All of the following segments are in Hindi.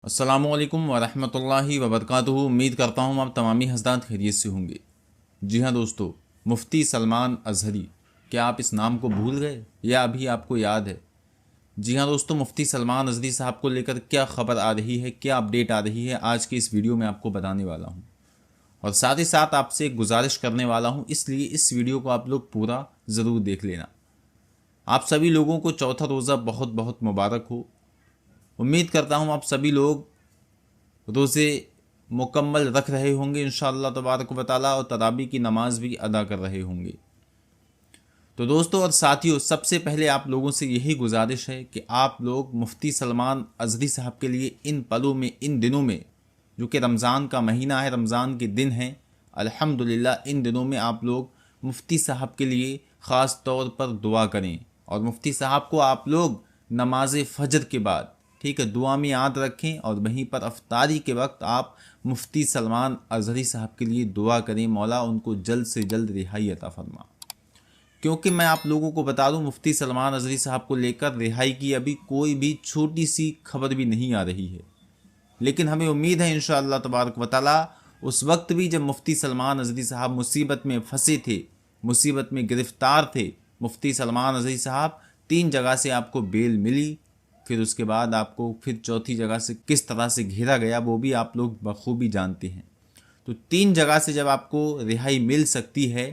अस्सलामुअलैकुम वरहमतुल्लाहि वबरकातुहू। उम्मीद करता हूँ आप तमामी हज़रात खैरियत से होंगे। जी हाँ दोस्तों, मुफ्ती सलमान अज़हरी, क्या आप इस नाम को भूल गए या अभी आपको याद है? जी हाँ दोस्तों, मुफ्ती सलमान अज़हरी साहब को लेकर क्या ख़बर आ रही है, क्या अपडेट आ रही है, आज की इस वीडियो में आपको बताने वाला हूँ। और साथ ही साथ आपसे एक गुजारिश करने वाला हूँ, इसलिए इस वीडियो को आप लोग पूरा ज़रूर देख लेना। आप सभी लोगों को चौथा रोज़ा बहुत बहुत मुबारक हो। उम्मीद करता हूँ आप सभी लोग रोज़े मुकम्मल रख रहे होंगे इंशाअल्लाह तबारक व तआला, और तरावी की नमाज भी अदा कर रहे होंगे। तो दोस्तों और साथियों, सबसे पहले आप लोगों से यही गुजारिश है कि आप लोग मुफ्ती सलमान अज़हरी साहब के लिए इन पलों में, इन दिनों में, जो कि रमज़ान का महीना है, रमज़ान के दिन हैं, अल्हम्दुलिल्लाह इन दिनों में आप लोग मुफ्ती साहब के लिए ख़ास तौर पर दुआ करें। और मुफ्ती साहब को आप लोग नमाज फ़जर के बाद, ठीक है, दुआ में याद रखें। और वहीं पर अफ्तारी के वक्त आप मुफ्ती सलमान अज़हरी साहब के लिए दुआ करें, मौला उनको जल्द से जल्द रिहाई अता फरमा। क्योंकि मैं आप लोगों को बता दूं, मुफ्ती सलमान अज़हरी साहब को लेकर रिहाई की अभी कोई भी छोटी सी खबर भी नहीं आ रही है। लेकिन हमें उम्मीद है इंशाअल्लाह तबारक व तआला, उस वक्त भी जब मुफ्ती सलमान अज़हरी साहब मुसीबत में फंसे थे, मुसीबत में गिरफ्तार थे, मुफ्ती सलमान अज़हरी साहब 3 जगह से आपको बेल मिली। फिर उसके बाद आपको फिर चौथी जगह से किस तरह से घेरा गया वो भी आप लोग बखूबी जानते हैं। तो 3 जगह से जब आपको रिहाई मिल सकती है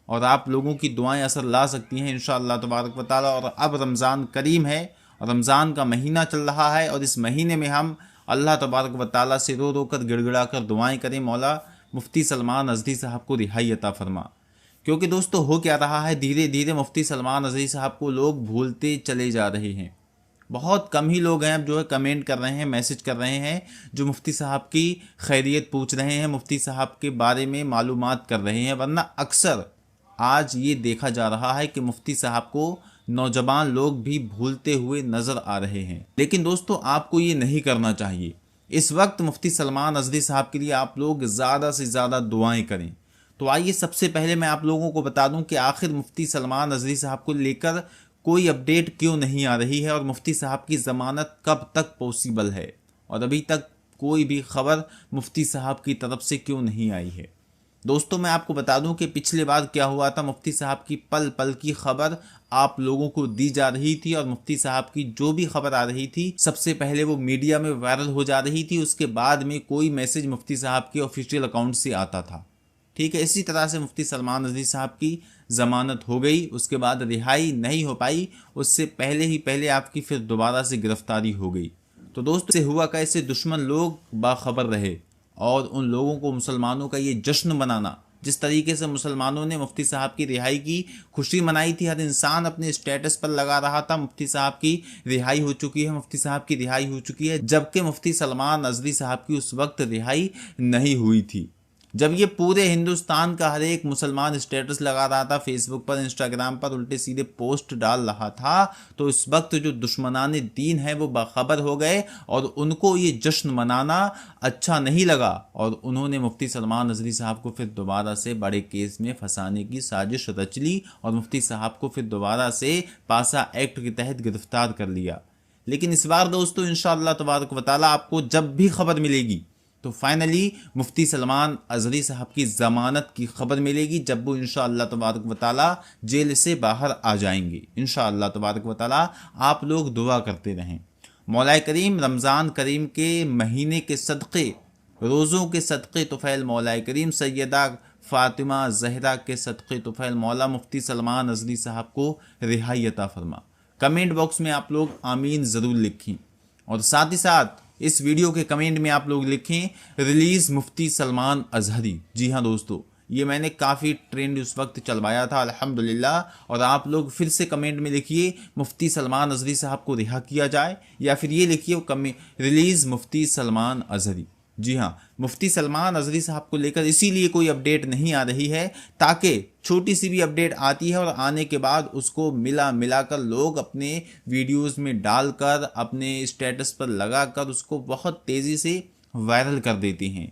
और आप लोगों की दुआएं असर ला सकती हैं इंशाअल्लाह तबारक व तआला, और अब रमज़ान करीम है और रमज़ान का महीना चल रहा है, और इस महीने में हम अल्लाह तबारक व तआला से रो रो कर गिड़गिड़ा कर दुआएं करें, मौला मुफ्ती सलमान अज़हरी साहब को रिहाई अता फरमा। क्योंकि दोस्तों हो क्या रहा है, धीरे धीरे मुफ्ती सलमान अज़हरी साहब को लोग भूलते चले जा रहे हैं। बहुत कम ही लोग हैं अब जो है कमेंट कर रहे हैं, मैसेज कर रहे हैं, जो मुफ्ती साहब की खैरियत पूछ रहे हैं, मुफ्ती साहब के बारे में मालूमात कर रहे हैं। वरना अक्सर आज ये देखा जा रहा है कि मुफ्ती साहब को नौजवान लोग भी भूलते हुए नज़र आ रहे हैं। लेकिन दोस्तों आपको ये नहीं करना चाहिए। इस वक्त मुफ्ती सलमान अज़हरी साहब के लिए आप लोग ज़्यादा से ज़्यादा दुआएं करें। तो आइए सबसे पहले मैं आप लोगों को बता दूं कि आखिर मुफ्ती सलमान अज़हरी साहब को लेकर कोई अपडेट क्यों नहीं आ रही है, और मुफ्ती साहब की ज़मानत कब तक पॉसिबल है, और अभी तक कोई भी खबर मुफ्ती साहब की तरफ से क्यों नहीं आई है। दोस्तों मैं आपको बता दूं कि पिछले बार क्या हुआ था, मुफ्ती साहब की पल पल की खबर आप लोगों को दी जा रही थी, और मुफ्ती साहब की जो भी खबर आ रही थी सबसे पहले वो मीडिया में वायरल हो जा रही थी, उसके बाद में कोई मैसेज मुफ्ती साहब के ऑफिशियल अकाउंट से आता था। ठीक है, इसी तरह से मुफ्ती सलमान अज़हरी साहब की ज़मानत हो गई, उसके बाद रिहाई नहीं हो पाई, उससे पहले ही पहले आपकी फिर दोबारा से गिरफ्तारी हो गई। तो दोस्तों से हुआ कैसे, दुश्मन लोग बाखबर रहे, और उन लोगों को, मुसलमानों का ये जश्न मनाना, जिस तरीके से मुसलमानों ने मुफ्ती साहब की रिहाई की खुशी मनाई थी, हर इंसान अपने स्टेटस पर लगा रहा था मुफ्ती साहब की रिहाई हो चुकी है, मुफ्ती साहब की रिहाई हो चुकी है, जबकि मुफ्ती सलमान अज़हरी साहब की उस वक्त रिहाई नहीं हुई थी। जब ये पूरे हिंदुस्तान का हर एक मुसलमान स्टेटस लगा रहा था, फेसबुक पर, इंस्टाग्राम पर उल्टे सीधे पोस्ट डाल रहा था, तो इस वक्त जो दुश्मनाने दीन है वो बाखबर हो गए, और उनको ये जश्न मनाना अच्छा नहीं लगा, और उन्होंने मुफ्ती सलमान अज़हरी साहब को फिर दोबारा से बड़े केस में फंसाने की साजिश रच ली, और मुफ्ती साहब को फिर दोबारा से पासा एक्ट के तहत गिरफ्तार कर लिया। लेकिन इस बार दोस्तों इंशाअल्लाह तबारक व तआला आपको जब भी खबर मिलेगी तो फाइनली मुफ्ती सलमान अज़हरी साहब की ज़मानत की खबर मिलेगी, जब वो इंशाअल्लाह तबारक व तआला जेल से बाहर आ जाएंगे। इंशाअल्लाह तबारक व तआला आप लोग दुआ करते रहें, मौला करीम रमज़ान करीम के महीने के सदक़े, रोज़ों के सदक़े तुफ़ैल मौला करीम सैयदा फ़ातिमा ज़हरा के सदक़े तुफ़ैल मौला मुफ्ती सलमान अज़हरी साहब को रिहाई अता फरमा। कमेंट बॉक्स में आप लोग आमीन ज़रूर लिखें, और साथ ही साथ इस वीडियो के कमेंट में आप लोग लिखें रिलीज़ मुफ्ती सलमान अज़हरी। जी हाँ दोस्तों, ये मैंने काफ़ी ट्रेंड उस वक्त चलवाया था अल्हम्दुलिल्लाह, और आप लोग फिर से कमेंट में लिखिए मुफ्ती सलमान अज़हरी साहब को रिहा किया जाए, या फिर ये लिखिए रिलीज़ मुफ्ती सलमान अज़हरी। जी हाँ, मुफ्ती सलमान अज़हरी साहब को लेकर इसीलिए कोई अपडेट नहीं आ रही है, ताकि छोटी सी भी अपडेट आती है और आने के बाद उसको मिलाकर लोग अपने वीडियोस में डालकर, अपने स्टेटस पर लगाकर उसको बहुत तेज़ी से वायरल कर देते हैं।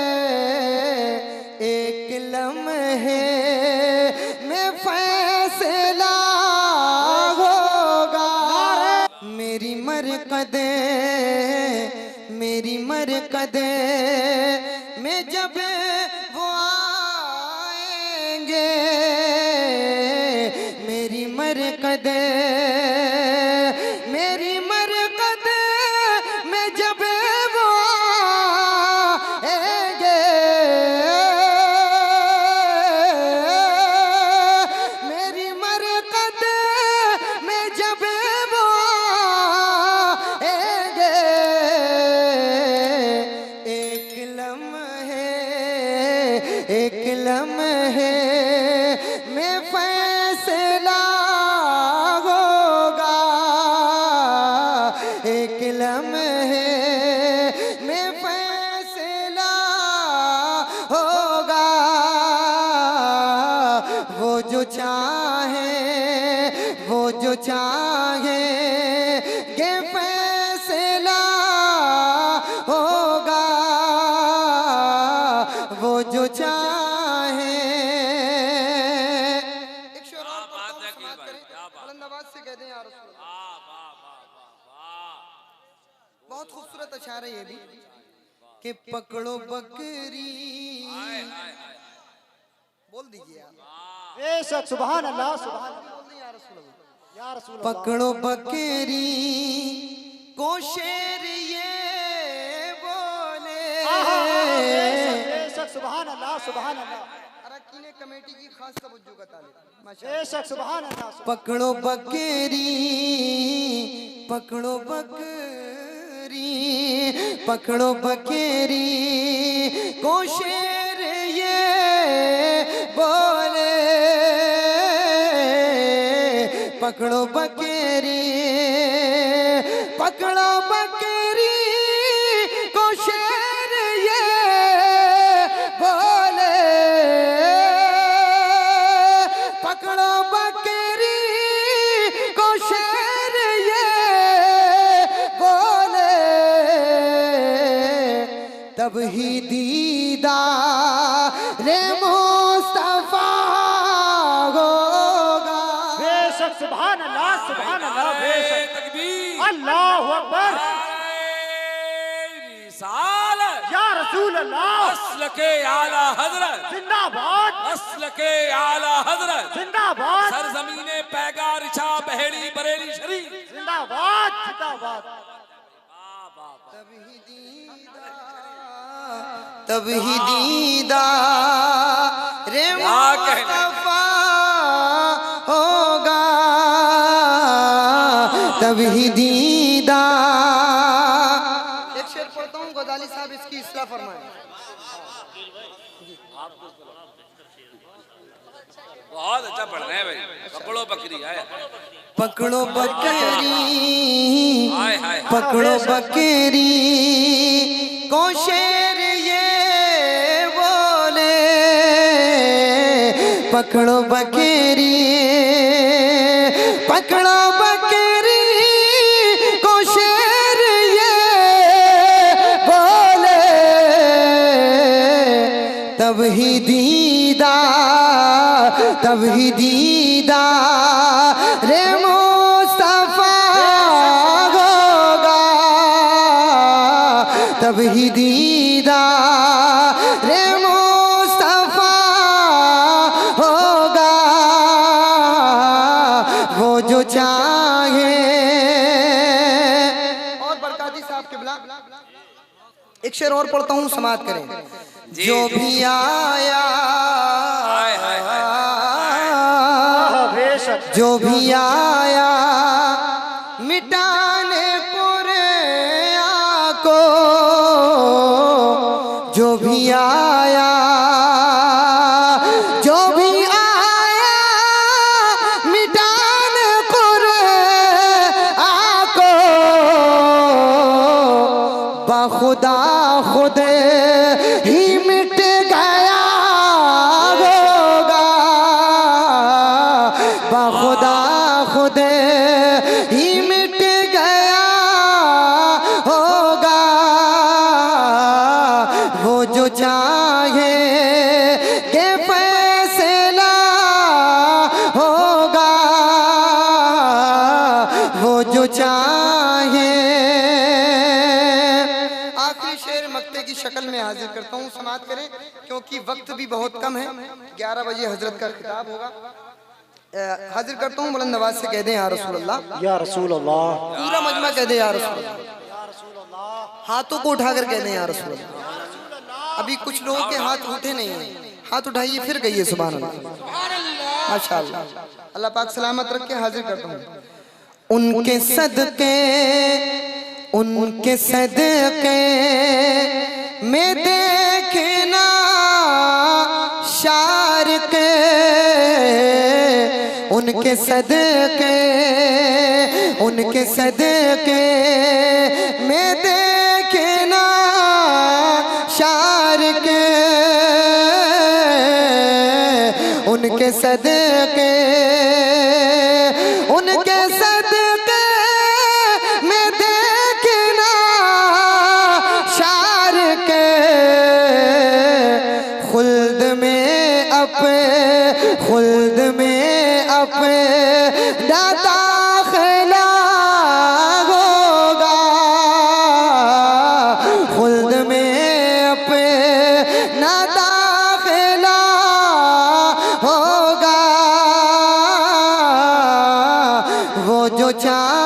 मरकद में जब वो आएंगे, मेरी मरकद में जब वो आएंगे, मेरी मरकद में जब वो आएंगे, एक लम्हे में फैसला होगा, एक लम्हे में फैसला होगा। वो जो चाहे ये फैसला होगा, वो जो चाहे। एक शेर और पढ़ता हूं, समाअत करें। बुलंद आवाज से कहते हैं या रसूल अल्लाह। बहुत खूबसूरत अशार है ये भी कि पकड़ो बकरी, बोल दीजिए आप। बेशक सुभान अल्लाह, सुभान अल्लाह। बोल दीजिए या रसूल अल्लाह। या रसूल अल्लाह। पकड़ो बकरी को शेर ये बोले। बेशक सुभान अल्लाह, सुभान अल्लाह। अरकीन कमेटी की खास तवज्जो का तालिब माशाअल्लाह। बेशक सुभान अल्लाह। पकड़ो बकरी, पकड़ो बकरी, पकड़ो बकरी को शेर ये बोले। पकड़ो बकरी, पकड़ो बकरी को शेर ये बोले। पकड़ो बकरी को शेर ये बोले, तब ही दीदार मुस्तफा होगा। बेशक सुभान अल्लाह, सुभान अल्लाह। बेशक तकबीर, अल्लाहु अकबर। रिसालत, या रसूल अल्लाह। अस्ल के आला हजरत जिंदाबाद, अस्ल के आला हजरत जिंदाबाद, सरजमीने पैगार इछा बहेड़ी बरेली शरीफ जिंदाबाद, जिंदाबाद। तब ही दीदार मुस्तफा होगा, तब ही दीदार। एक शेर पढ़ता हूँ, गजाली साहब इसकी इस्लाह फरमाएं। बहुत अच्छा पढ़ रहे हैं भाई। पकड़ो बकरी आए, पकड़ो बकरी, हाय हाय, पकड़ो बकरी को शेर ये बोले। पकड़ो बकरी, पकड़ो बकरी को शेर ये बोले, तब ही दीदार, तब ही दीदार मुस्तफा होगा, तब ही दीदार मुस्तफा होगा। वो जो चाहे। और बरकाती साहब के बिला एक शेर और पढ़ता हूँ, समाअत करें। जो भी आया, हाय हाय हाय, बेशक जो भी आया मिटाने कुरान को, जो भी आया, जो भी आया मिटाने कुरान को, बाखुदा खुद ही मिट गया होगा, बाखुदा खुद ही मिट गया होगा। वो जो चाहे के फैसला होगा, वो जो चाहे। आखिरी शेर मक्ते की शक्ल में हाजिर करता हूँ, समाअत करें क्योंकि वक्त भी बहुत कम है। 11 बजे हजरत का खिताब होगा। हाजिर करता हूँ, बुलंद आवाज से कह दें या रसूल अल्लाह। या रसूल अल्लाह, पूरा मजमा कह दे या रसूल अल्लाह। हाथों को उठाकर कह दें या रसूल अल्लाह। अभी कुछ लोगों के हाथ उठे नहीं हैं, हाथ उठाइए फिर कहिए सुभान अल्लाह। माशाअल्लाह, अल्लाह पाक सलामत रख के हाजिर करता हूँ। उनके सदके, उनके सदके में देखना शार के, उनके सदके, उनके सदके में देखना शार के, उनके सदके, उनके सदके में देखना शार के, खुल्द में अपने, खुल्द में अपने दाखिला होगा, खुल्द में अपना दाखिला होगा। वो जो चाह